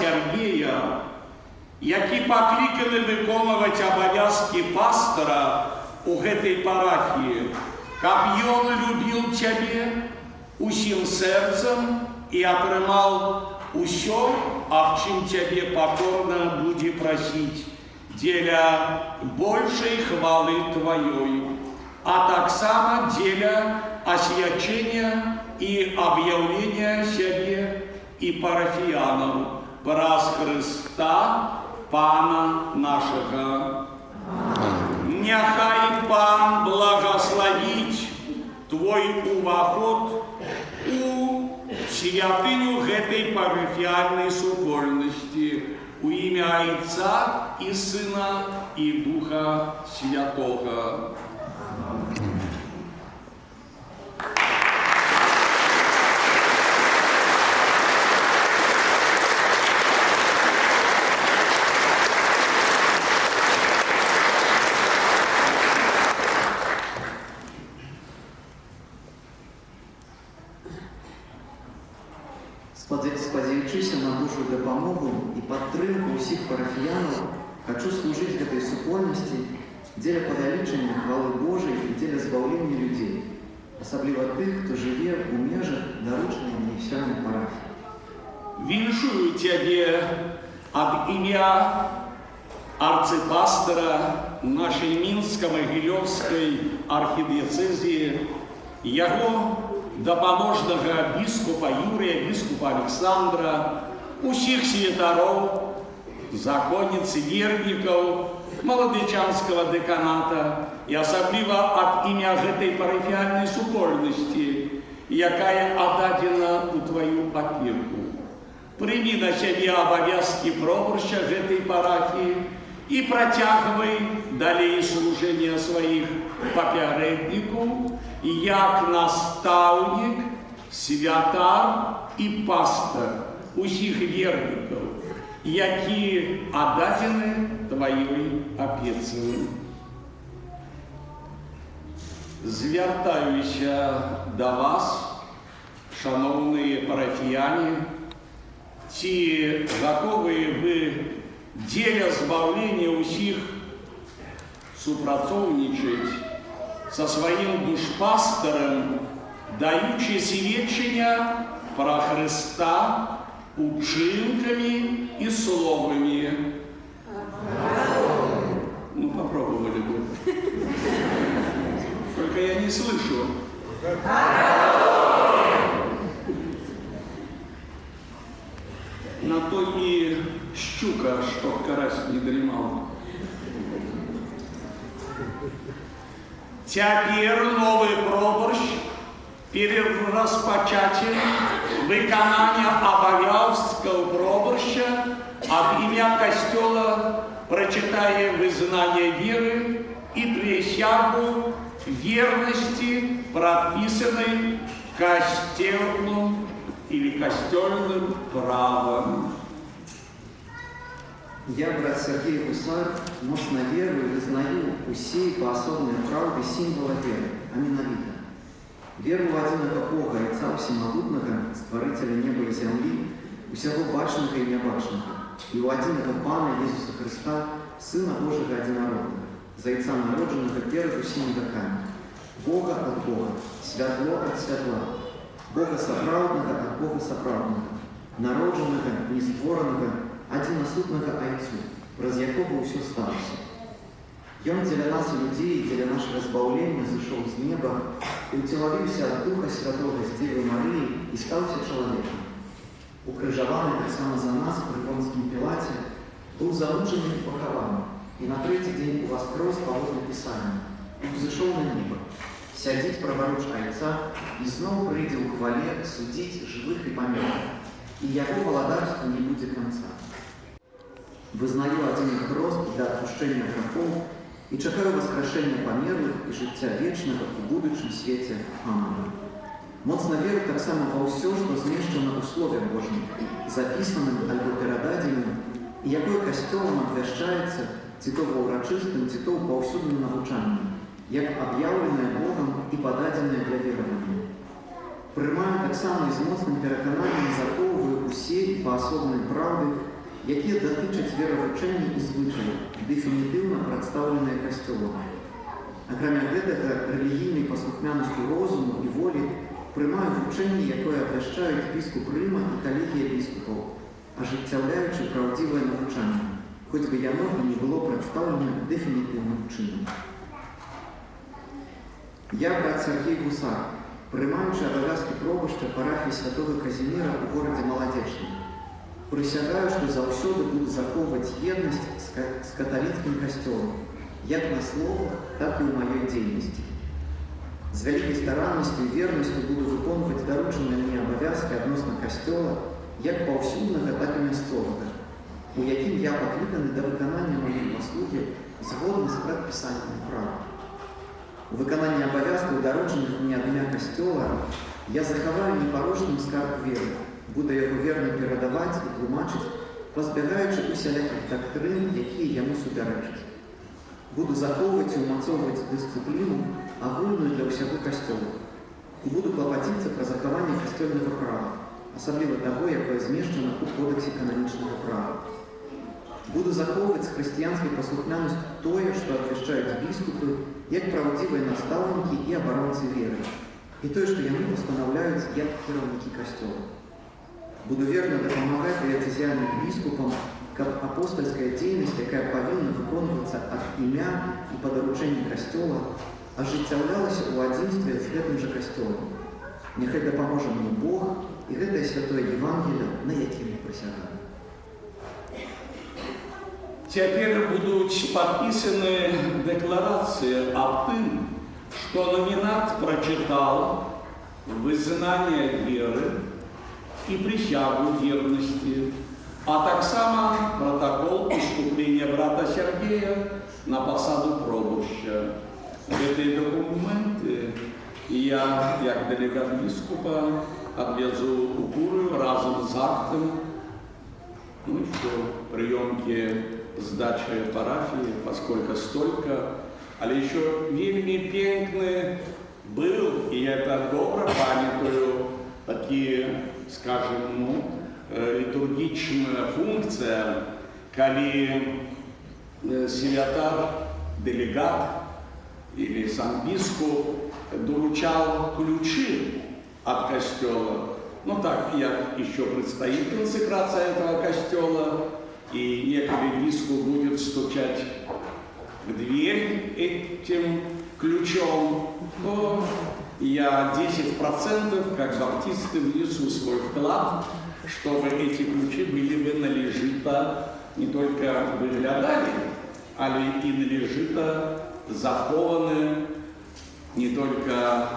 Сергея, які пакліканы выконваць абавязкі пастора у гэтай парафіі, каб ён любіў цябе усім сэрцам і атрымаў усё, аб чым цябе пакорна будзе прасіць, дзеля большай хвалы тваёй, а таксама дзеля асвячэння і аб'яўлення сябе і парафіянаў праз Христа, Пана нашага. Няхай Пан благословить твой уваход у святыню гэтай парафіяльнай супольнасці у імя Отца і Сына і Духа Святого. Спадзяючыся на Божую дапамогу і падтрымку ўсіх парафіянаў, хачу служыць гэтай супольнасці дзеля павялічэння хвалы Божай і дзеля збаўлення людзей, асабліва тых, хто жыве ў межах даручанай мне сёння парафіі. Віншую цябе ад імя арцыпастара нашай Мінска-Магілёўскай архідыяцэзіі, яго дапаможнага біскупа Юрія, біскупа Александра, усіх святароў, законніц, вернікаў, маладычанскага дэканата і асабліва ад імя гэтай парафіяльнай супольнасці, якая аддадзена ў тваю апеку. Прымі на сябе абавязкі пробаршча гэтай парафіі і працягвай далей служэнне сваіх папярэднікаў як настаўнік, святар і пастар усіх вернікаў, які аддадзены тваёй апецы. Звяртаюся да вас, шаноўныя парафіяне, ці гатовыя вы дзеля збаўлення ўсіх супрацоўнічаць со сваім душпастарам, даючы сведчання пра Христа учинками и словами. Ну, попробовали бы. Только я не слышу. На то и щука, что карась не дремал. Теперь новый проборщ перед распочатием виконання обов'язків проборща от ім'я Костела прочитає визнання віри і присягу верности, прописанной костельным или костельным правом. Я, брат Сергей Гусар, моцно верую и вызнаю усей поособной правды символа веры, а менавіта. Веру в одиного Бога, Отца Всемогутного, Створителя неба и земли, усяго бачнага и небачнага, и у одиного Пана Иисуса Христа, Сына Божьего Одинородного, Зайца народженного перед усими веками, Бога от Бога, святло от святла, Бога соправдного от Бога соправдного, народженного, нестворенного, одиносутного Отцу, праз якого усё сталося. Ён дзеля нас, людей, дзеля нашего збаўлення зышоў з неба і ўцелавіўся ад Духа Святого з Дзевы Марыі і стаўся чалавекам. Укрыжаваны таксама за нас пры Понскім Пілаце, быў залучаны і пахаваны, і на трэці дзень уваскрос паводле Пісання, і ўзышоў на неба, сядзіць праваруч Айца і зноў прыйдзе ў хвале судзіць жывых і памерлых, і яго валадарству не будзе канца. Вызнаю один рост для отпущения грехов и чекаю воскрешения померлых и життя вечного в будущем свете. Аминь. Моцно верю так само во все, что змешчено у Слове Божьем, записанным альбо передаденным, и якое костелом обвящается ці то урочистым, ці то повсюдным навучанням, як объявленное Богом и подаденное для верования. Прымаю таксама і з моцным перакананнем захоўваю усе паасобныя праўды, якія датычаць веравучэння і звычаі, дэфінітыўна прадстаўленыя касцёлам. Акрамя гэтага, рэлігійнай паслухмянасцю розуму і волі прымаю вучэнне, якое абвяшчаюць біскуп Рыма і калегія біскупаў, ажыццяўляючы праўдзівае навучанне, хоць бы яно і не было прадстаўлена дэфінітыўным чынам. Я, брат Сергей Гусар, прымаючы абавязкі пробашча парафіі святого Казіміра ў горадзе Маладзечным, прысягаю, што заўсёды буду захоўваць еднасць з каталіцкім касцёлам, як на словах, так і ў маёй дзейнасці. З вялікай стараннасцю і вернасцю буду выконваць даручаныя мне абавязкі адносна касцёла, як паўсюднага, так і мясцовага, у якім я пакліканы да выканання маёй паслугі згодна з прадпісаннем права. У выкананні абавязкаў, даручаных мне ад імя касцёла, я захаваю непарочным скарб веры, буду яго верна перадаваць і тлумачыць, пазбягаючы усялякіх дактрын, якія яму супярэчаць. Буду захоўваць і ўмацоўваць дысцыпліну, агульную для ўсяго касцёла, і буду клапаціцца пра захаванне касцёльнага права, асабліва таго, якое змешчана ў кодексе кананічнага права. Буду захоўваць з хрысціянскай паслухмянасцю тое, што абвяшчаюць біскупы, як правдзівыя настаўнікі і абаронцы веры, і тое, што яны пастанаўляюць як кіраўнікі касцёла. Буду верна дапамагаць дыяцэзіяльным біскупам, каб апостальская дзейнасць, якая павінна выконвацца ад імя і па даручэнні касцёла, ажыццяўлялася ў адзінстве з гэтым жа касцёлам. Няхай дапаможа мне Бог і гэтае святое Евангелие, на якім я прысягаю. Теперь будут подписаны декларации о том, что номинант прочитал вызнание веры и присягу верности, а так само протокол поступления брата Сергея на посаду пробуща. Эти документы я, как делегат бискупа, отвезу у Курию разом с актом, ну что, приемки сдачи парафии, поскольку столько, але еще вельми пенкный был, и это добро памятую, такие, скажем, литургичная функция, коли секретарь, делегат или сам бискуп доручал ключи от костела. Ну так, я еще предстоит консекрация этого костела, и некоторый бискуп будет стучать в дверь этим ключом, то я 10%, как баптисты, внесу свой вклад, чтобы эти ключи были бы належито не только выглядали, але и належито захованы не только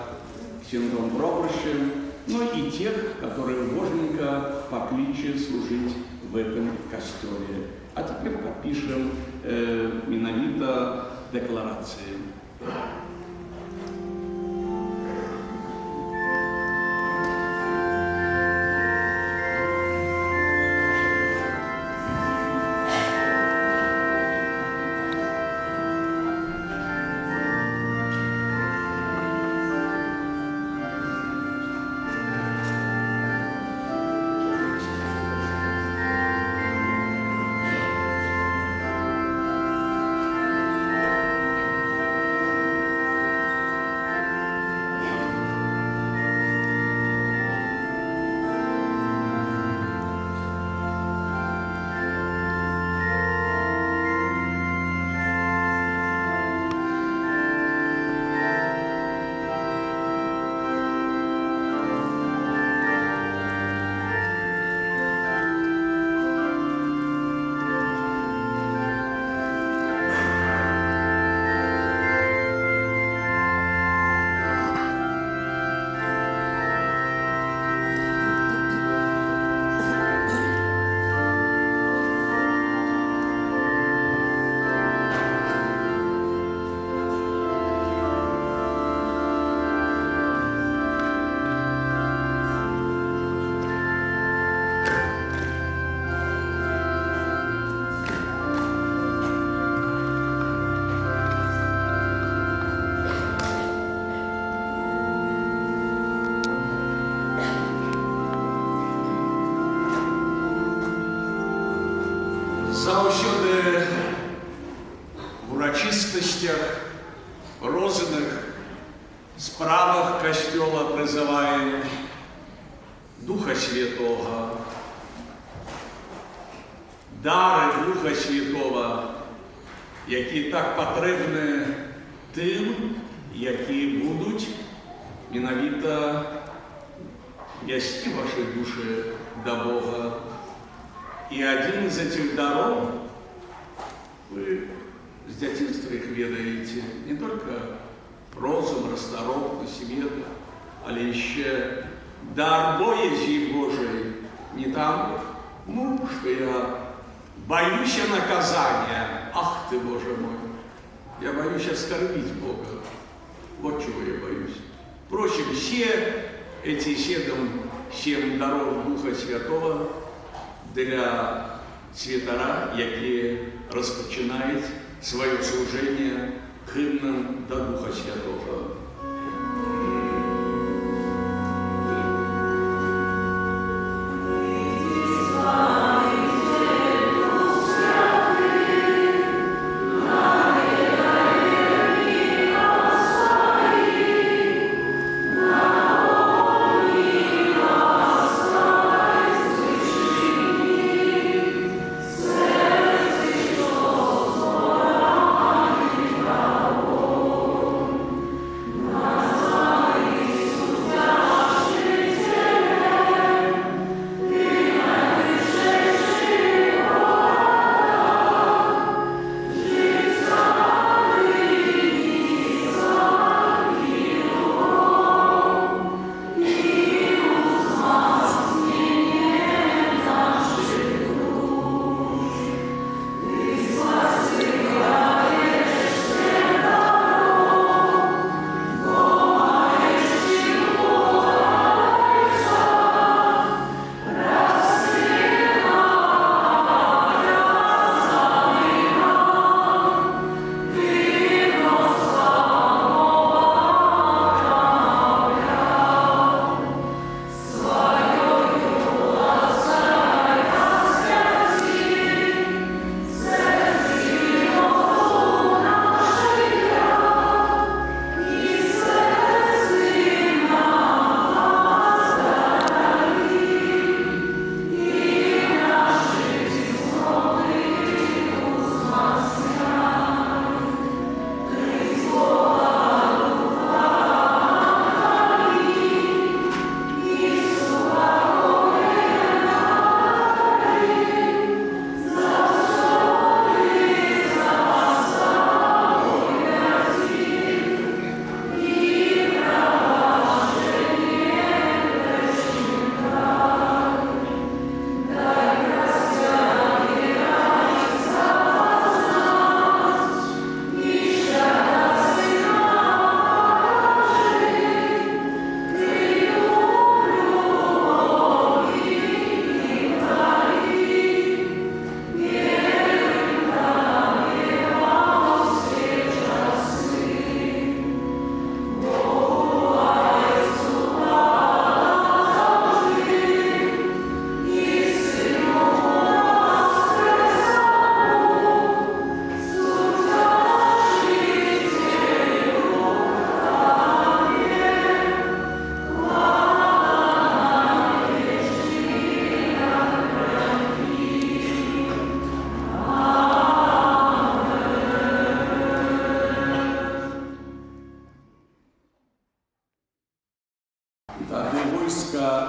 синдром пробощем, но и тех, которые боженька покличе служить в этом костеле. А теперь подпишем миновито декларации. Заўсёды в урачыстасцях, розных справах Касцёла прызываем Духа Святого. Дары Духа Святого, які так патрэбны тым, які будуць менавіта вести ваши души до Бога. И один из этих даров, вы с детства их ведаете, не только розум, расторопность, веда, але еще дар боязі Божией. Не там, что я боюсь наказания. Ах ты, Боже мой, я боюсь оскорбить Бога. Вот чего я боюсь. Впрочем, все эти 7 даров Духа Святого для святара, які розпочинають своє служення химном до Духа Святого.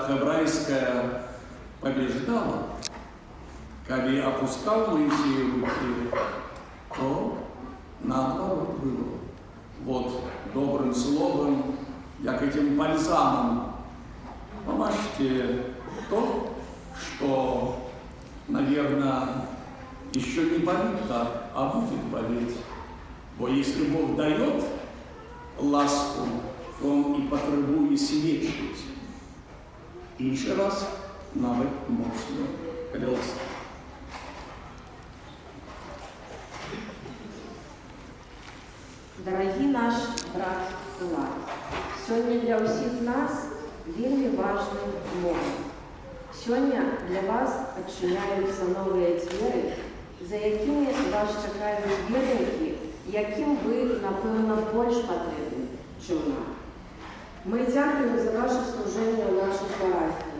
Хеврайская побеждала, когда опускал Моисея руки, то наоборот было. Вот добрым словом, як этим бальзамом, помажьте то, что, наверное, еще не болит так, а будет болеть. Бо если Бог дает ласку, то Он и потребує свідчить. Інший раз навіть можна переласти. Дорогі наш брат Влад, сьогодні для усіх нас вельми важний момент. Сьогодні для вас відчиняються нові двері вас чакаюць вернікі, якім вы, напэўна, больш патрэбны, чым нам. Мы дзякуем за ваше служэнне ў нашай парафіі,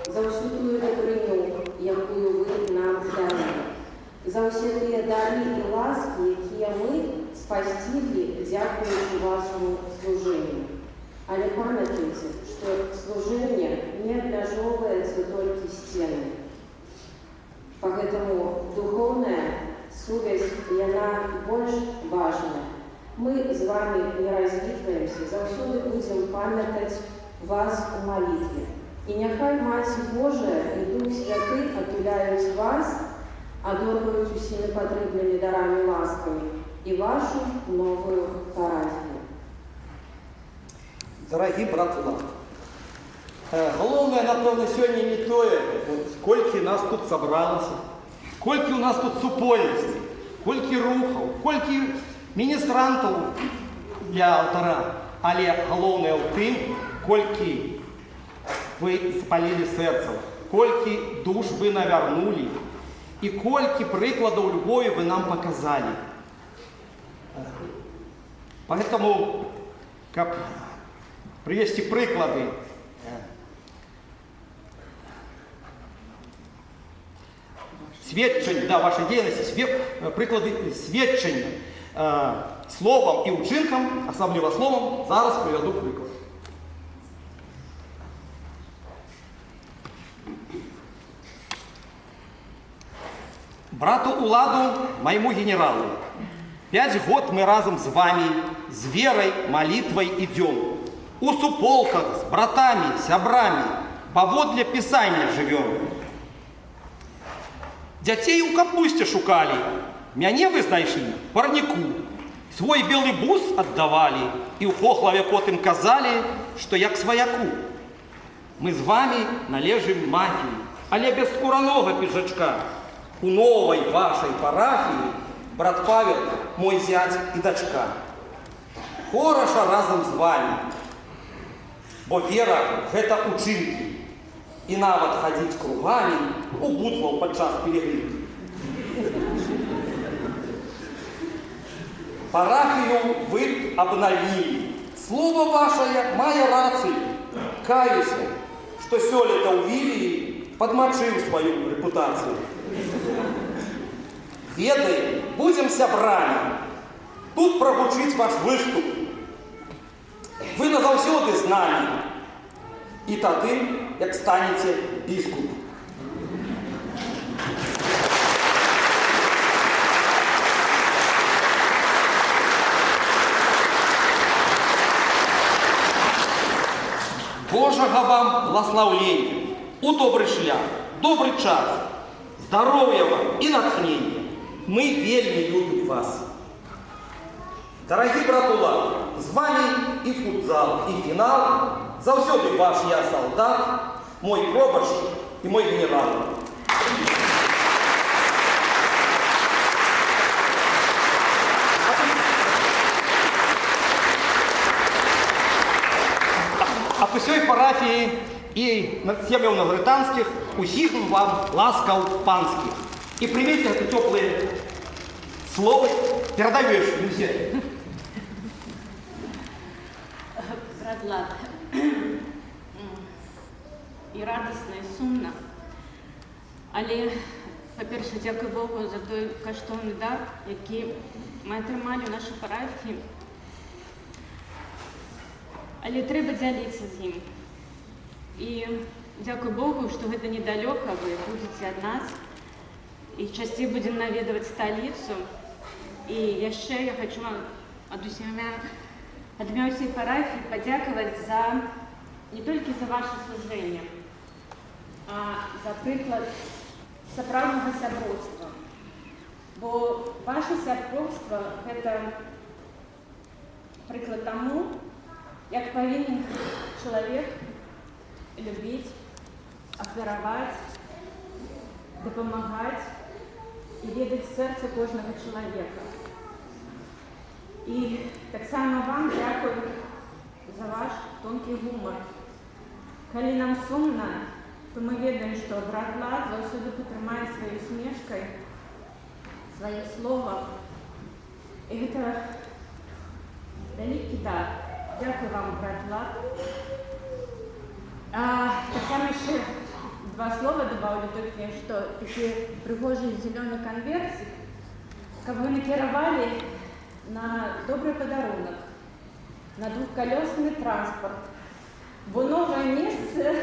за ўсю тую дабрыню, якую вы нам далі, за ўсе тыя дары і ласкі, якія мы спасціглі, дзякуючы вашаму служэнню. Але памятайце, што служэнне не абмяжоўваецца толькі сценамі. Поэтому духовная сувязь, яна больш важная. Мы з вами не развітваемся, заўсёды будзем памятаць вас у малітве. І няхай Маці Божая і Дух Святы атуляюць вас, адорваюць усімі патрэбнымі дарамі ласкамі і вашу новую парафію. Дорогі брат Влад, головне, напевно, сьогодні не тое, скільки нас тут зібралося, скільки у нас тут супольності, скільки рухів, скільки міністрантів для алтара, але головне в тим, скільки ви спалили серце, скільки душ ви навернули і скільки прикладів любові ви нам показали. Поэтому, как привести приклады. Свідчень, да, вашей деятельности, приклады свідчення словом і учинком, особливо словом, зараз приведу приклад. Брату Уладу, моему генералу, 5 год мы разом с вами, с верой, молитвой идем. У суполках с братами, сябрами, поводле Писания живем. Дятей у капусте шукали, мяне вы знайшли, парнику. Свой белый бус отдавали, и у хохлаве потым казали, что я к свояку. Мы с вами належим мафии, але без скураного пиджачка. У новой вашей парафии брат Павел, мой зять и дочка. Хороша разом с вами, бо вера – это учинки. И нават ходить кругами у бутлов подчас перегрів. Парафию вы обновили. Слово ваше має рацию. Каюсь, что сёлета у Вилии подмочил свою репутацию. Ведай, будем сябрами. Тут прогучить ваш выступ. Вы назаўсёды з нами. І тады, як станете біскуп. Божага вам благословлення, у добрий шлях, добрий час, здоров'я вам і натхнення. Ми вельми любим вас. Дорогі брат Улад, з вами і футзал, і фінал. Завсёды ваш я солдат, мой пробач и мой генерал. А по всей парафии и семьям назаретанских усіх вам ласкав панских. И примите это теплые слова, передаешь друзья. Брат Влад, і радісна, і сумна. Але, по-перше, дякую Богу за той коштовний дар, який ми отримали в нашій парафії. Але треба ділитися з ним. І дякую Богу, що гэта недалеко, ви будете від нас. І частей будемо навідувати столицю. І яшчэ я хочу вам от імя всей парафії подякувати за не тільки за ваше служение, а за приклад сапраўднага сяброўства. Бо ваше сяброўства – это приклад тому, як павінен чалавек любіць, ахвяраваць, дапамагаць і ведаць сэрца кожнага чалавека. І таксама вам дзякую за ваш тонкий гумор. Калі нам сумна, то мы ведаем, што брат Влад заўсёды падтрымае сваёй смешкай свае слова. І гэта вялікі дар. Дзякую вам, брат Влад. Таксама яшчэ два слова добавлю, толькі што такі прыгожы зелёны канвертик, каб вы накіравалі на добры падарунак, на двухколесны транспорт. Бо новае месца,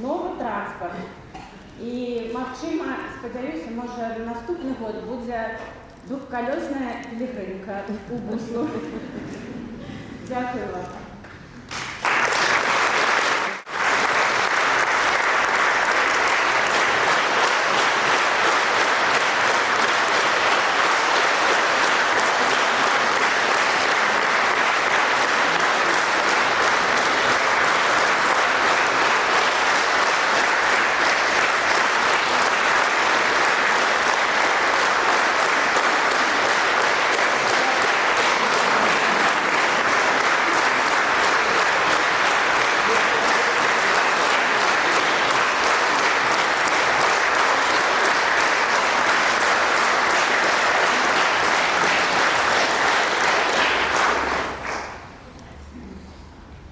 новы транспорт. І, магчыма, спадзяюся, можа, наступны год будзе двухколесная пілігрымка у бусу. Дякую вам.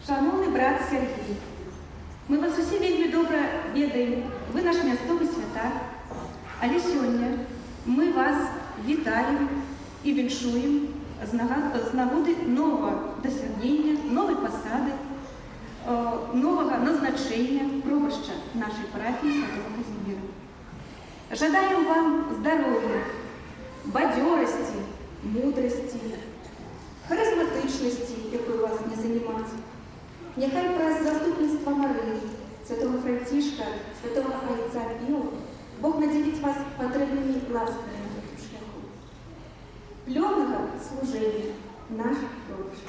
Шановний брат Сергій, ми вас усі вельмі добра ведаем, ви наш мясцовы святар, але сёння мы вас вітаем і віншуем з нагоды новага дасягнення, новай пасады, новага назначення пробашча нашай парафіі Святого Казіміра. Жадаем вам здоров'я, бадьорасці, мудрасці, харизматичності, якою вас не занімаць. Нехай праз заступництва Марии, святого Франтишка, святого Отца Пио, Бог наделить вас потребными ласками на этом шляху. Плённого служения наших пробужек.